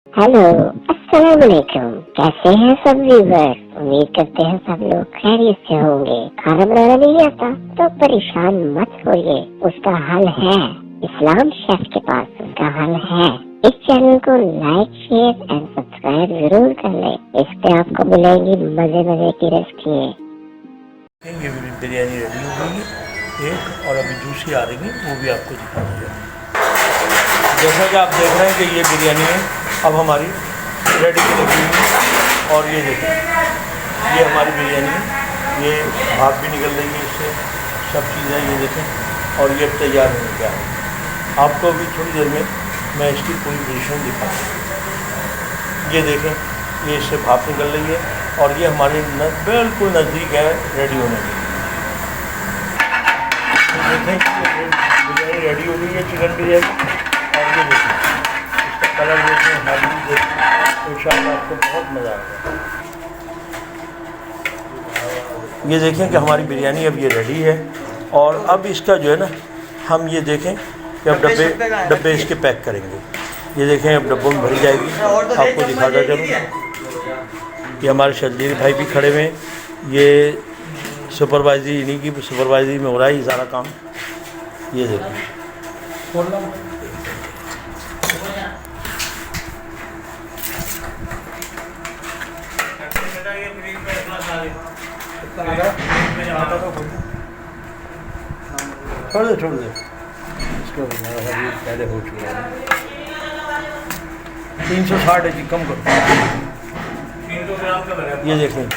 Hello, अस्सलाम वालेकुम। कैसे हैं सब व्यूअर? उम्मीद करते हैं सब लोग खैरियत से होंगे। खाना बनाना नहीं आता तो परेशान मत होइए, उसका हल है इस्लाम शेफ के पास, उसका हल है। इस चैनल को लाइक, शेयर एंड सब्सक्राइब जरूर कर ले। इस पे आपको मिलेंगी मजे मजे की रेसिपी। ये बिरयानी रेडी हो गई है एक, और अभी दूसरी आ रही है, वो भी आपको दिखा दिया। जैसा कि आप देख रहे हैं कि ये बिरयानी है अब हमारी रेडी की लगी हुई है। और ये देखें, ये हमारी बिरयानी है, ये भाप भी निकल रही है इससे, सब चीज़ें ये देखें, और ये तैयार हो गया है। आपको अभी थोड़ी देर में मैं इसकी पूरी पोजीशन दिखाऊँ। ये देखें, ये इससे भाप निकल रही है और ये हमारे बिल्कुल नज़दीक है रेडी होने के लिए। तो देखें बिरयानी रेडी हो गई है, चिकन बिरयानी। और ये देखें, इसका कलर देखें, हल्दी देखें, तो इंशाअल्लाह आपको बहुत मज़ा आएगा। ये देखें कि हमारी बिरयानी अब ये रेडी है, और अब इसका जो है ना, हम ये देखें कि अब डब्बे इसके पैक करेंगे। ये देखें अब डब्बों में भरी जाएगी, आपको दिखाता चलूँ। ये हमारे शर्जील भाई भी खड़े हुए हैं, ये सुपरवाइजरी, इन्हीं की सुपरवाइजरी में हो रहा है ये सारा काम। ये देखें, छोड़ दे इसको, पहले हो चुका है। 360 है जी, कम करो। 300 ग्राम का बना। ये देखें,